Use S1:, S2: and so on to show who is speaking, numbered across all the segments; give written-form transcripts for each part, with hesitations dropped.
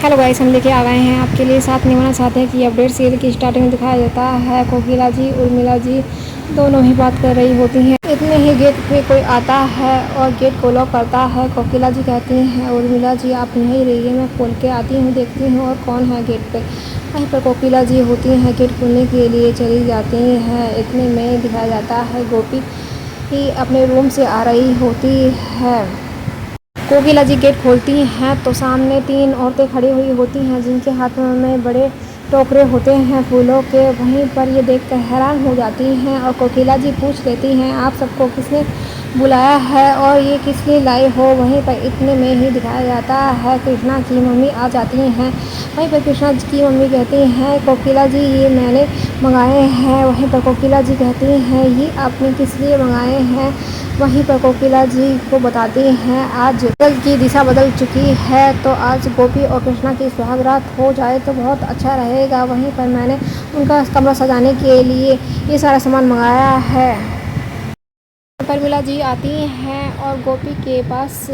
S1: Hello guys, हम लेके आ गए हैं आपके लिए साथ निभाना चाहते हैं कि अपडेट सीरियल की स्टार्टिंग में दिखाया जाता है कोकिला जी उर्मिला जी दोनों ही बात कर रही होती हैं। इतने ही गेट पे कोई आता है और गेट को लॉक करता है। कोकिला जी कहती हैं उर्मिला जी आप नहीं रहिए, मैं खोल के आती हूँ, देखती हूँ और कौन है गेट पे। वहीं पर कोकिला जी होती हैं गेट खोलने के लिए चली जाती हैं। इतने में दिखाया जाता है गोपी ही अपने रूम से आ रही होती है। कोकिला जी गेट खोलती हैं तो सामने 3 औरतें खड़ी हुई होती हैं जिनके हाथों में बड़े टोकरे होते हैं फूलों के। वहीं पर ये देखकर हैरान हो जाती हैं और कोकिला जी पूछ लेती हैं आप सबको किसने बुलाया है और ये किस लिए लाए हो। वहीं पर इतने में ही दिखाया जाता है कृष्णा की मम्मी आ जाती हैं। वहीं पर कृष्णा की मम्मी कहती हैं कोकिला जी ये मैंने मंगाए हैं। वहीं पर कोकिला जी कहती हैं ये आपने किस लिए मंगाए हैं। वहीं पर कोकिला जी को बताती हैं आज जल की दिशा बदल चुकी है तो आज गोपी और कृष्णा की सुहागरात हो जाए तो बहुत अच्छा रहेगा। वहीं पर मैंने उनका कमरा सजाने के लिए ये सारा सामान मंगाया है। उर्मिला जी आती हैं और गोपी के पास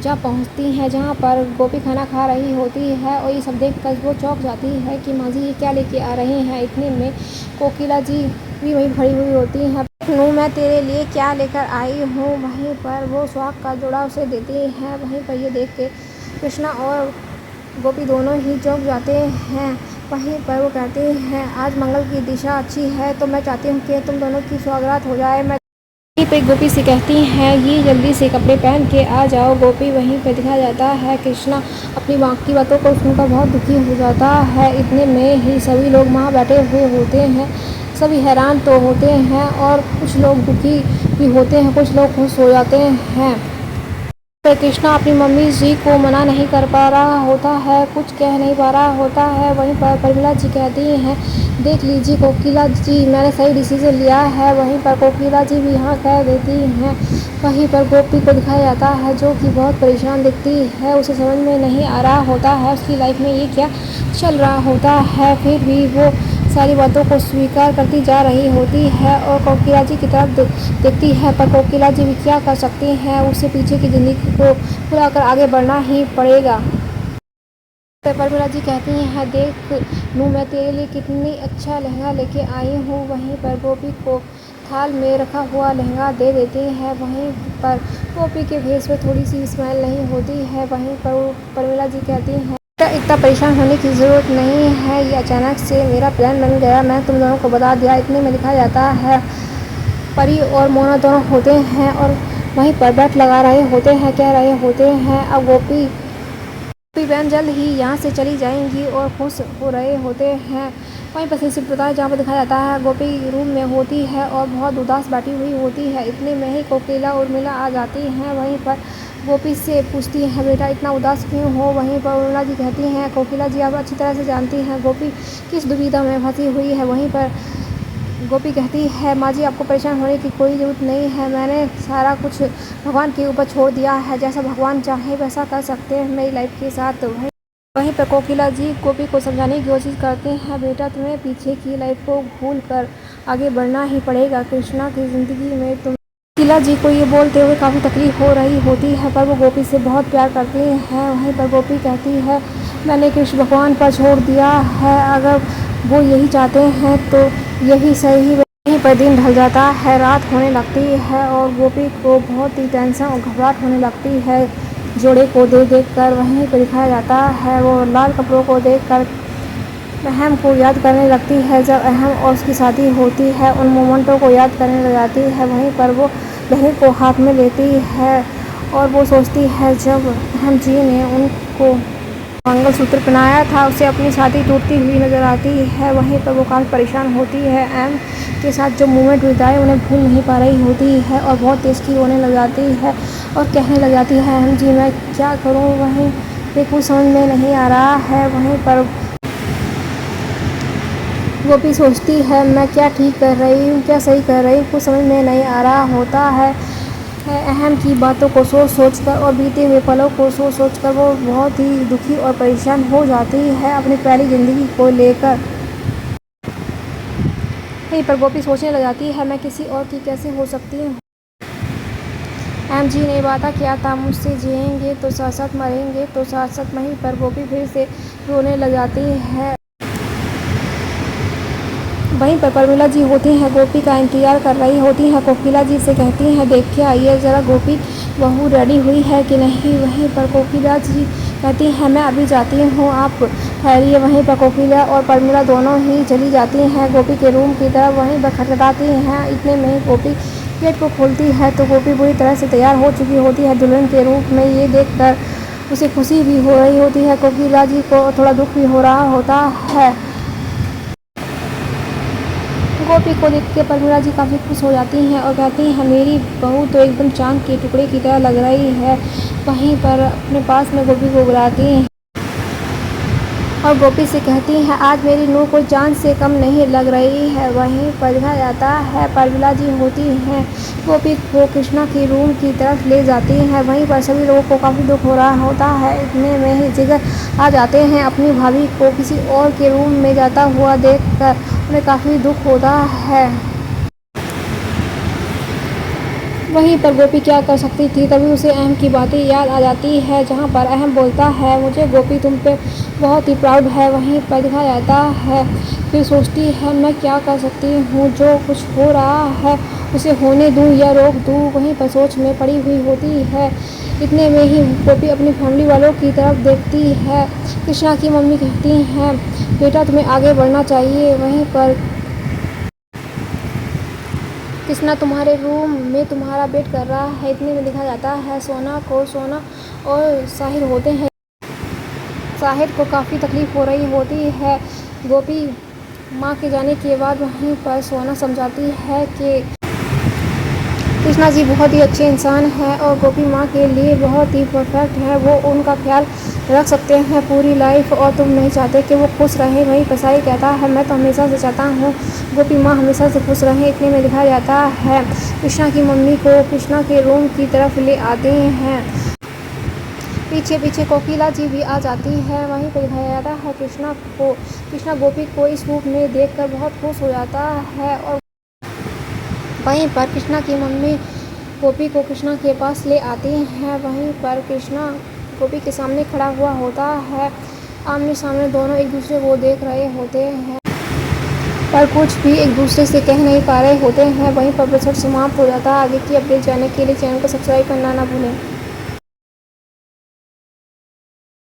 S1: जा पहुंचती हैं जहां पर गोपी खाना खा रही होती है और ये सब देखकर वो चौंक जाती है कि माँ जी ये क्या लेके आ रही हैं। इतने में कोकिला जी भी वहीं खड़ी हुई होती हैं। नू मैं तेरे लिए क्या लेकर आई हूँ। वहीं पर वो सुहाग का जोड़ा उसे देती हैं। वहीं पर ये देख के कृष्णा और गोपी दोनों ही चौंक जाते हैं। वहीं पर वो कहते हैं आज मंगल की दिशा अच्छी है तो मैं चाहती हूँ कि तुम दोनों की सुहागरात हो जाए। मैं वहीं पे गोपी से कहती हैं ये जल्दी से कपड़े पहन के आ जाओ। गोपी वहीं पे दिखाया जाता है कृष्णा अपनी माँ की बातों को सुनकर बहुत दुखी हो जाता है। इतने में ही सभी लोग वहाँ बैठे हुए होते हैं। सभी हैरान तो होते हैं और कुछ लोग दुखी भी होते हैं, कुछ लोग खुश हो जाते हैं। पर कृष्णा अपनी मम्मी जी को मना नहीं कर पा रहा होता है, कुछ कह नहीं पा रहा होता है। वहीं पर उर्मिला जी कहती हैं देख लीजिए कोकिला जी मैंने सही डिसीजन लिया है। वहीं पर कोकिला जी भी हाँ कह देती हैं। वहीं पर गोपी को दिखाया जाता है जो कि बहुत परेशान दिखती है, उसे समझ में नहीं आ रहा होता है उसकी लाइफ में ये क्या चल रहा होता है। फिर भी वो सारी बातों को स्वीकार करती जा रही होती है और कोकिला जी की तरफ देखती है। पर कोकिला जी भी क्या कर सकती हैं, उसे पीछे की ज़िंदगी को पूरा कर आगे बढ़ना ही पड़ेगा। उर्मिला जी कहती हैं देख नू मैं तेरे लिए कितनी अच्छा लहंगा लेके आई हूँ। वहीं पर गोपी को थाल में रखा हुआ लहंगा दे देती है। वहीं पर गोपी के फेस पे थोड़ी सी स्माइल नहीं होती है। वहीं पर उर्मिला जी कहती हैं इतना परेशान होने की ज़रूरत नहीं है, ये अचानक से मेरा प्लान बन गया, मैं तुम दोनों को बता दिया। इतने में लिखा जाता है परी और मोना दोनों होते हैं और वहीं पर बैठ लगा रहे होते हैं, कह रहे होते हैं अब गोपी बहन जल्द ही यहाँ से चली जाएंगी और खुश हो रहे होते हैं। वहीं पर सिर्फ बताया जहाँ पर दिखाया जाता है गोपी रूम में होती है और बहुत उदास बैठी हुई होती है। इतने में ही कोकिला उर्मिला आ जाती हैं। वहीं पर गोपी से पूछती हैं बेटा इतना उदास क्यों हो। वहीं पर उर्मिला जी कहती हैं कोकिला जी आप अच्छी तरह से जानती हैं गोपी किस दुविधा में फंसी हुई है। वहीं पर गोपी कहती है माँ जी आपको परेशान होने की कोई ज़रूरत नहीं है, मैंने सारा कुछ भगवान के ऊपर छोड़ दिया है, जैसा भगवान चाहे वैसा कर सकते हैं मेरी लाइफ के साथ। वहीं पर कोकिला जी गोपी को समझाने की कोशिश करते हैं बेटा तुम्हें पीछे की लाइफ को भूल कर आगे बढ़ना ही पड़ेगा, कृष्णा की ज़िंदगी में तुम। कोकिला जी को ये बोलते हुए काफ़ी तकलीफ हो रही होती है पर वो गोपी से बहुत प्यार करती हैं। वहीं पर गोपी कहती है मैंने कृष्ण भगवान पर छोड़ दिया है, अगर वो यही चाहते हैं तो यही सही। वहीं पर दिन ढल जाता है, रात होने लगती है और गोपी को बहुत ही टेंशन और घबराहट होने लगती है जोड़े को देख कर। वहीं पर दिखाया जाता है वो लाल कपड़ों को देख कर अहम को याद करने लगती है। जब अहम और उसकी शादी होती है उन मोमेंटों को याद करने लग जाती है। वहीं पर वो बहन को हाथ में लेती है और वो सोचती है जब अहम जी ने उनको मंगलसूत्र पहनाया था उसे अपनी शादी टूटती हुई नजर आती है। वहीं पर वो काफ़ी परेशान होती है, अहम के साथ जो मोमेंट बिताए उन्हें भूल नहीं पा रही होती है और बहुत तेज़ की होने लग जाती है और कहने लग जाती है अहम जी मैं क्या करूं। वहीं पे कुछ समझ में नहीं आ रहा है। वहीं पर वो भी सोचती है मैं क्या ठीक कर रही हूँ, क्या सही कर रही हूँ, कुछ समझ में नहीं आ रहा होता है। अहम की बातों को सोच कर और बीते हुए पलों को सोच कर वो बहुत ही दुखी और परेशान हो जाती है अपनी पहली ज़िंदगी को लेकर। यहीं पर गोपी सोचने लग जाती है मैं किसी और की कैसे हो सकती हूँ। एम जी ने वादा किया था मुझसे, जिएंगे तो साथ साथ मरेंगे तो साथ साथ। वहीं पर गोपी फिर से रोने लग जाती है। वहीं पर प्रमिला जी होती हैं, गोपी का इंतजार कर रही होती हैं। कोकिला जी से कहती हैं देख के आइए ज़रा गोपी बहू रेडी हुई है कि नहीं। वहीं पर कोकिला जी कहती हैं मैं अभी जाती हूँ, आप ठहरिए। वहीं पर कोकिला और प्रमिला दोनों ही चली जाती हैं गोपी के रूम की तरफ। वहीं पर खटखटाती हैं। इतने में ही गोपी गेट को खोलती है तो गोपी बुरी तरह से तैयार हो चुकी होती है दुल्हन के रूप में। ये देखकर उसे खुशी भी हो रही होती है, कोकिला जी को थोड़ा दुख भी हो रहा होता है। गोपी को देख के प्रमिला जी काफ़ी खुश हो जाती हैं और कहती हैं मेरी बहू तो एकदम चांद के टुकड़े की तरह लग रही है। वहीं पर अपने पास में गोपी को बुलाती हैं और गोपी से कहती हैं आज मेरी नूह कोई चांद से कम नहीं लग रही है। वहीं पर देखा जाता है प्रमिला जी होती हैं, गोपी को कृष्णा की रूम की तरफ ले जाती हैं। वहीं पर सभी लोगों को काफ़ी दुख हो रहा होता है। इतने में ही जिगर आ जाते हैं। अपनी भाभी को किसी और के रूम में जाता हुआ देखकर उन्हें काफ़ी दुख होता है। वहीं पर गोपी क्या कर सकती थी, तभी उसे अहम की बातें याद आ जाती है, जहां पर अहम बोलता है मुझे गोपी तुम पे बहुत ही प्राउड है। वहीं पर दिखाया जाता है फिर सोचती है मैं क्या कर सकती हूँ, जो कुछ हो रहा है उसे होने दूँ या रोक दूँ। वहीं पर सोच में पड़ी हुई होती है। इतने में ही गोपी अपनी फैमिली वालों की तरफ देखती है। कृष्णा की मम्मी कहती हैं बेटा तुम्हें आगे बढ़ना चाहिए। वहीं पर कृष्णा तुम्हारे रूम में तुम्हारा वेट कर रहा है। इतने में देखा जाता है सोना और साहिर होते हैं। साहिर को काफ़ी तकलीफ़ हो रही होती है गोपी माँ के जाने के बाद। वहीं पर सोना समझाती है कि कृष्णा जी बहुत ही अच्छे इंसान हैं और गोपी माँ के लिए बहुत ही परफेक्ट है। वो उनका ख्याल रख सकते हैं पूरी लाइफ और तुम नहीं चाहते कि वो खुश रहें। वहीं पर साहिर कहता है मैं तो हमेशा से चाहता हूँ गोपी माँ हमेशा से खुश रहें। इतने में दिखाया जाता है कृष्णा की मम्मी को कृष्णा के रूम की तरफ ले आते हैं। पीछे पीछे कोकिला जी भी आ जाती है। वहीं पर दिखाया जाता है कृष्णा गोपी को इस रूप में देखकर बहुत खुश हो जाता है। और वहीं पर कृष्णा की मम्मी गोपी को कृष्णा के पास ले आती हैं। वहीं पर कृष्णा गोपी के सामने खड़ा हुआ होता है। आमने सामने दोनों एक दूसरे को देख रहे होते हैं पर कुछ भी एक दूसरे से कह नहीं पा रहे होते हैं। वहीं पर एपिसोड समाप्त हो जाता है। आगे की अपडेट जानने के लिए चैनल को सब्सक्राइब करना ना भूलें।